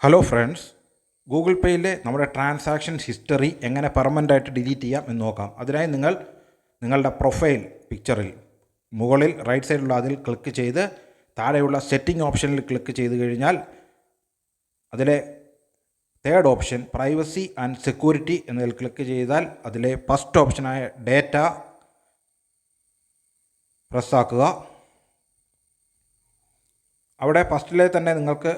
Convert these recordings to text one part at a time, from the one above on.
Hello friends, Google പേയിലെ നമ്മുടെ transaction history എങ്ങനെ പെർമനൻ്റായിട്ട് delete ചെയ്യാം എന്ന് നോക്കാം. അതിനായി നിങ്ങളുടെ പ്രൊഫൈൽ പിക്ചറിൽ മുകളിൽ റൈറ്റ് സൈഡിലുള്ള അതിൽ ക്ലിക്ക് ചെയ്ത് താഴെയുള്ള സെറ്റിംഗ് ഓപ്ഷനിൽ ക്ലിക്ക് ചെയ്ത് കഴിഞ്ഞാൽ അതിലെ third option privacy and security എന്നതിൽ ക്ലിക്ക് ചെയ്താൽ അതിലെ ഫസ്റ്റ് ഓപ്ഷനായ ഡേറ്റ പ്രസ്സാക്കുക. അവിടെ ഫസ്റ്റിലെ തന്നെ നിങ്ങൾക്ക്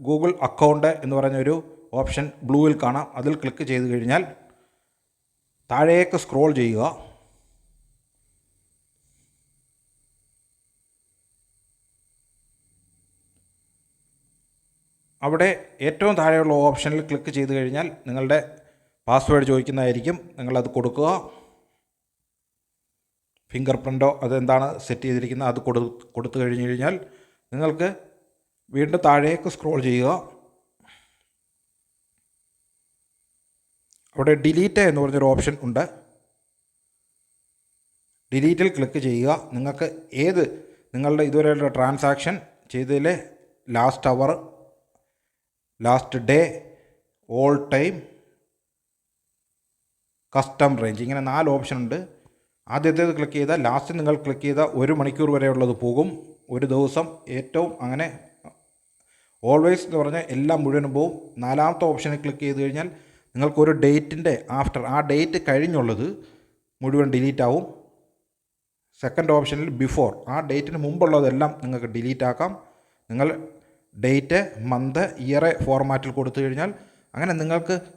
ഗൂഗിൾ അക്കൗണ്ട് എന്ന് പറഞ്ഞൊരു ഓപ്ഷൻ ബ്ലൂവിൽ കാണാം. അതിൽ ക്ലിക്ക് ചെയ്ത് കഴിഞ്ഞാൽ താഴേക്ക് സ്ക്രോൾ ചെയ്യുക. അവിടെ ഏറ്റവും താഴെയുള്ള ഓപ്ഷനിൽ ക്ലിക്ക് ചെയ്ത് കഴിഞ്ഞാൽ നിങ്ങളുടെ പാസ്വേഡ് ചോദിക്കുന്നതായിരിക്കും. നിങ്ങളത് കൊടുക്കുക. ഫിംഗർ പ്രിൻ്റോ അതെന്താണ് സെറ്റ് ചെയ്തിരിക്കുന്നത് അത് കൊടുത്തു കഴിഞ്ഞ് കഴിഞ്ഞാൽ നിങ്ങൾക്ക് വീണ്ടും താഴേക്ക് സ്ക്രോൾ ചെയ്യുക. അവിടെ ഡിലീറ്റ് എന്ന് പറഞ്ഞൊരു ഓപ്ഷൻ ഉണ്ട്. ഡിലീറ്റിൽ ക്ലിക്ക് ചെയ്യുക. നിങ്ങൾക്ക് നിങ്ങളുടെ ഇതുവരെയുള്ള ട്രാൻസാക്ഷൻ ചെയ്തതിലെ last hour, last day, all time, custom range, ഇങ്ങനെ 4 ഓപ്ഷൻ ഉണ്ട്. ആദ്യത്തേത് ക്ലിക്ക് ചെയ്താൽ ലാസ്റ്റ് നിങ്ങൾ ക്ലിക്ക് ചെയ്താൽ 1 മണിക്കൂർ വരെയുള്ളത് പോകും. ഒരു ദിവസം ഏറ്റവും അങ്ങനെ ഓൾവേസ് എന്ന് പറഞ്ഞാൽ എല്ലാം മുഴുവനും പോവും. 4ാമത്തെ ഓപ്ഷനിൽ ക്ലിക്ക് ചെയ്ത് കഴിഞ്ഞാൽ നിങ്ങൾക്കൊരു ഡേറ്റിൻ്റെ ആഫ്റ്റർ, ആ ഡേറ്റ് കഴിഞ്ഞുള്ളത് മുഴുവൻ ഡിലീറ്റ് ആവും. സെക്കൻഡ് ഓപ്ഷനിൽ ബിഫോർ, ആ ഡേറ്റിന് മുമ്പുള്ളതെല്ലാം നിങ്ങൾക്ക് ഡിലീറ്റ് ആക്കാം. നിങ്ങൾ ഡേറ്റ്, മന്ത്, ഇയർ ഫോർമാറ്റിൽ കൊടുത്തു കഴിഞ്ഞാൽ അങ്ങനെ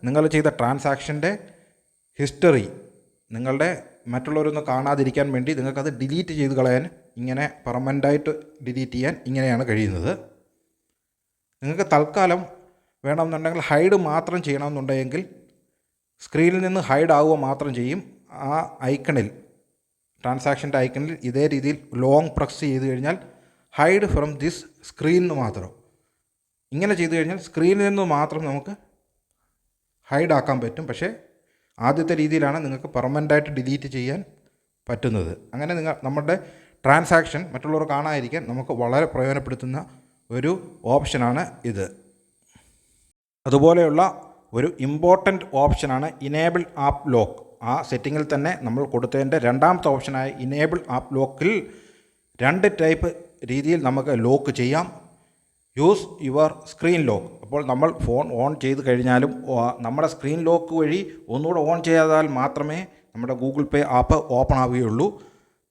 നിങ്ങൾ ചെയ്ത ട്രാൻസാക്ഷൻ്റെ ഹിസ്റ്ററി നിങ്ങളുടെ മറ്റുള്ളവരൊന്നും കാണാതിരിക്കാൻ വേണ്ടി നിങ്ങൾക്കത് ഡിലീറ്റ് ചെയ്ത് കളയാൻ, ഇങ്ങനെ പെർമനൻ്റായിട്ട് ഡിലീറ്റ് ചെയ്യാൻ ഇങ്ങനെയാണ് കഴിയുന്നത്. നിങ്ങൾക്ക് തൽക്കാലം വേണമെന്നുണ്ടെങ്കിൽ ഹൈഡ് മാത്രം ചെയ്യണമെന്നുണ്ടെങ്കിൽ സ്ക്രീനിൽ നിന്ന് ഹൈഡ് ആവുക മാത്രം ചെയ്യും. ആ ഐക്കണിൽ, ട്രാൻസാക്ഷൻ്റെ ഐക്കണിൽ ഇതേ രീതിയിൽ ലോങ് പ്രസ് ചെയ്ത് കഴിഞ്ഞാൽ ഹൈഡ് ഫ്രം ദിസ് സ്ക്രീൻ എന്ന് മാത്രം, ഇങ്ങനെ ചെയ്ത് കഴിഞ്ഞാൽ സ്ക്രീനിൽ നിന്ന് മാത്രം നമുക്ക് ഹൈഡ് ആക്കാൻ പറ്റും. പക്ഷേ ആദ്യത്തെ രീതിയിലാണ് നിങ്ങൾക്ക് പെർമനൻ്റായിട്ട് ഡിലീറ്റ് ചെയ്യാൻ പറ്റുന്നത്. അങ്ങനെ നമ്മുടെ ട്രാൻസാക്ഷൻ മറ്റുള്ളവർ കാണാതിരിക്കാൻ നമുക്ക് വളരെ പ്രയോജനപ്പെടുത്തുന്ന ഒരു ഓപ്ഷനാണ് ഇത്. അതുപോലെയുള്ള ഒരു ഇമ്പോർട്ടൻ്റ് ഓപ്ഷനാണ് ഇനേബിൾ ആപ്പ് ലോക്ക്. ആ സെറ്റിങ്ങിൽ തന്നെ നമ്മൾ കൊടുത്തതിൻ്റെ 2ാമത്തെ ഓപ്ഷനായ ഇനേബിൾ ആപ്പ് ലോക്കിൽ 2 ടൈപ്പ് രീതിയിൽ നമുക്ക് ലോക്ക് ചെയ്യാം. Use your screen lock. അപ്പോൾ നമ്മൾ ഫോൺ ഓൺ ചെയ്ത് കഴിഞ്ഞാലും നമ്മുടെ സ്ക്രീൻ ലോക്ക് വഴി ഒന്നുകൂടെ ഓൺ ചെയ്താൽ മാത്രമേ നമ്മുടെ ഗൂഗിൾ പേ ആപ്പ് ഓപ്പൺ ആവുകയുള്ളൂ.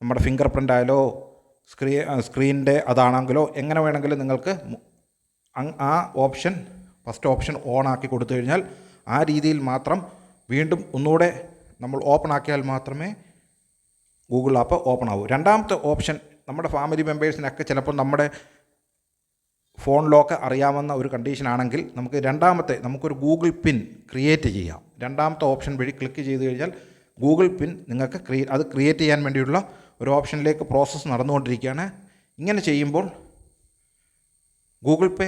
നമ്മുടെ ഫിംഗർ പ്രിൻ്റ് ആയാലോ സ്ക്രീനിൻ്റെ അതാണെങ്കിലോ എങ്ങനെ വേണമെങ്കിലും നിങ്ങൾക്ക് ആ ഓപ്ഷൻ, ഫസ്റ്റ് ഓപ്ഷൻ ഓൺ ആക്കി കൊടുത്തു കഴിഞ്ഞാൽ ആ രീതിയിൽ മാത്രം വീണ്ടും ഒന്നുകൂടെ നമ്മൾ ഓപ്പൺ ആക്കിയാൽ മാത്രമേ ഗൂഗിൾ ആപ്പ് ഓപ്പൺ ആവൂ. 2ാമത്തെ ഓപ്ഷൻ നമ്മുടെ ഫാമിലി മെമ്പേഴ്സിനൊക്കെ ചിലപ്പോൾ നമ്മുടെ ഫോൺ ലോക്ക് അറിയാവുന്ന ഒരു കണ്ടീഷനാണെങ്കിൽ നമുക്കൊരു ഗൂഗിൾ പിൻ ക്രിയേറ്റ് ചെയ്യാം. 2ാമത്തെ ഓപ്ഷൻ വഴി ക്ലിക്ക് ചെയ്ത് കഴിഞ്ഞാൽ ഗൂഗിൾ പിൻ നിങ്ങൾക്ക് ക്രിയേറ്റ് ചെയ്യാൻ വേണ്ടിയുള്ള ഒരു ഓപ്ഷനിലേക്ക് പ്രോസസ്സ് നടന്നുകൊണ്ടിരിക്കുകയാണ്. ഇങ്ങനെ ചെയ്യുമ്പോൾ ഗൂഗിൾ പേ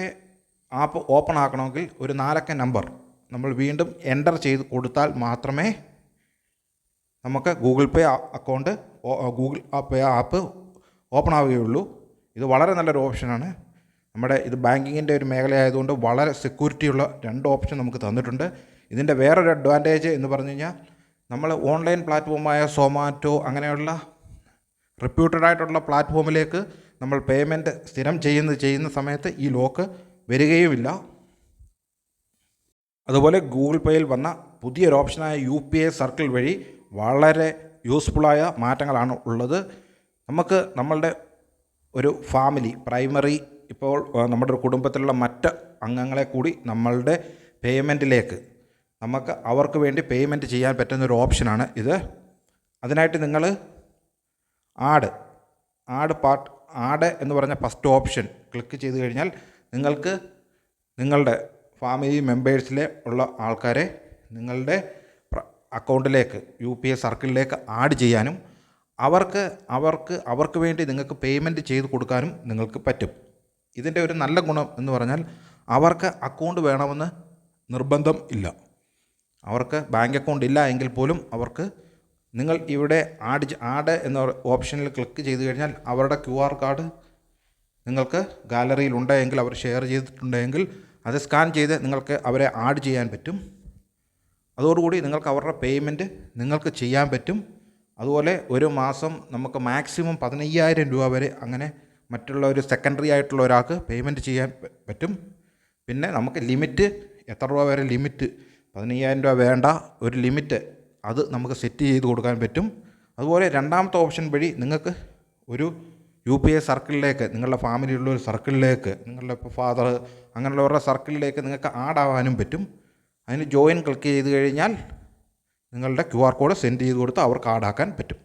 ആപ്പ് ഓപ്പൺ ആക്കണമെങ്കിൽ ഒരു 4 അക്ക നമ്പർ നമ്മൾ വീണ്ടും എൻ്റർ ചെയ്ത് കൊടുത്താൽ മാത്രമേ നമുക്ക് ഗൂഗിൾ പേ ആപ്പ് ഓപ്പൺ ആവുകയുള്ളൂ. ഇത് വളരെ നല്ലൊരു ഓപ്ഷനാണ്. ഇത് ബാങ്കിങ്ങിൻ്റെ ഒരു മേഖലയായതുകൊണ്ട് വളരെ സെക്യൂരിറ്റിയുള്ള 2 ഓപ്ഷൻ നമുക്ക് തന്നിട്ടുണ്ട്. ഇതിൻ്റെ വേറൊരു അഡ്വാൻറ്റേജ് എന്ന് പറഞ്ഞു കഴിഞ്ഞാൽ നമ്മൾ ഓൺലൈൻ പ്ലാറ്റ്ഫോമായ സൊമാറ്റോ അങ്ങനെയുള്ള റെപ്യൂട്ടഡ് ആയിട്ടുള്ള പ്ലാറ്റ്ഫോമിലേക്ക് നമ്മൾ പേയ്മെൻറ്റ് സ്ഥിരം ചെയ്യുന്ന സമയത്ത് ഈ ലോക്ക് വരികയുമില്ല. അതുപോലെ ഗൂഗിൾ പേയിൽ വന്ന പുതിയൊരു ഓപ്ഷനായ UPI സർക്കിൾ വഴി വളരെ യൂസ്ഫുള്ളായ മാറ്റങ്ങളാണ് ഉള്ളത്. നമ്മളുടെ ഒരു ഫാമിലി, പ്രൈമറി, ഇപ്പോൾ നമ്മുടെ ഒരു കുടുംബത്തിലുള്ള മറ്റ് അംഗങ്ങളെ കൂടി നമ്മളുടെ പേയ്മെൻറ്റിലേക്ക് അവർക്ക് വേണ്ടി പേയ്മെൻറ്റ് ചെയ്യാൻ പറ്റുന്നൊരു ഓപ്ഷനാണ് ഇത്. അതിനായിട്ട് നിങ്ങൾ ആഡ് എന്ന് പറഞ്ഞ ഫസ്റ്റ് ഓപ്ഷൻ ക്ലിക്ക് ചെയ്ത് കഴിഞ്ഞാൽ നിങ്ങൾക്ക് നിങ്ങളുടെ ഫാമിലി മെമ്പേഴ്സിലെ ഉള്ള ആൾക്കാരെ നിങ്ങളുടെ അക്കൗണ്ടിലേക്ക് UPI സർക്കിളിലേക്ക് ആഡ് ചെയ്യാനും അവർക്ക് വേണ്ടി നിങ്ങൾക്ക് പേയ്മെൻറ്റ് ചെയ്ത് കൊടുക്കാനും നിങ്ങൾക്ക് പറ്റും. ഇതിൻ്റെ ഒരു നല്ല ഗുണം എന്ന് പറഞ്ഞാൽ അവർക്ക് അക്കൗണ്ട് വേണമെന്ന് നിർബന്ധം ഇല്ല. അവർക്ക് ബാങ്ക് അക്കൗണ്ട് ഇല്ല എങ്കിൽ പോലും നിങ്ങൾ ഇവിടെ ആഡ് എന്ന ഓപ്ഷനിൽ ക്ലിക്ക് ചെയ്ത് കഴിഞ്ഞാൽ അവരുടെ QR കാർഡ് നിങ്ങൾക്ക് ഗാലറിയിൽ ഉണ്ടെങ്കിൽ, അവർ ഷെയർ ചെയ്തിട്ടുണ്ടെങ്കിൽ അത് സ്കാൻ ചെയ്ത് നിങ്ങൾക്ക് അവരെ ആഡ് ചെയ്യാൻ പറ്റും. അതോടുകൂടി നിങ്ങൾക്ക് അവരുടെ പേയ്മെൻറ്റ് നിങ്ങൾക്ക് ചെയ്യാൻ പറ്റും. അതുപോലെ ഒരു മാസം നമുക്ക് മാക്സിമം 15,000 രൂപ വരെ അങ്ങനെ മറ്റുള്ള ഒരു സെക്കൻഡറി ആയിട്ടുള്ള ഒരാൾക്ക് പേയ്മെൻറ്റ് ചെയ്യാൻ പറ്റും. പിന്നെ നമുക്ക് ലിമിറ്റ് എത്ര രൂപ വരെ ലിമിറ്റ്, 15,000 രൂപ വേണ്ട, ഒരു ലിമിറ്റ് അത് നമുക്ക് സെറ്റ് ചെയ്ത് കൊടുക്കാൻ പറ്റും. അതുപോലെ രണ്ടാമത്തെ ഓപ്ഷൻ വഴി നിങ്ങൾക്ക് ഒരു UPI സർക്കിളിലേക്ക്, നിങ്ങളുടെ ഫാമിലിയുള്ള ഒരു സർക്കിളിലേക്ക്, നിങ്ങളുടെ ഇപ്പോൾ ഫാദർ അങ്ങനെയുള്ളവരുടെ സർക്കിളിലേക്ക് നിങ്ങൾക്ക് ആഡ് ആവാനും പറ്റും. അതിന് ജോയിൻ ക്ലിക്ക് ചെയ്ത് കഴിഞ്ഞാൽ നിങ്ങളുടെ QR കോഡ് സെൻഡ് ചെയ്ത് കൊടുത്ത് അവർക്ക് ആഡാക്കാൻ പറ്റും.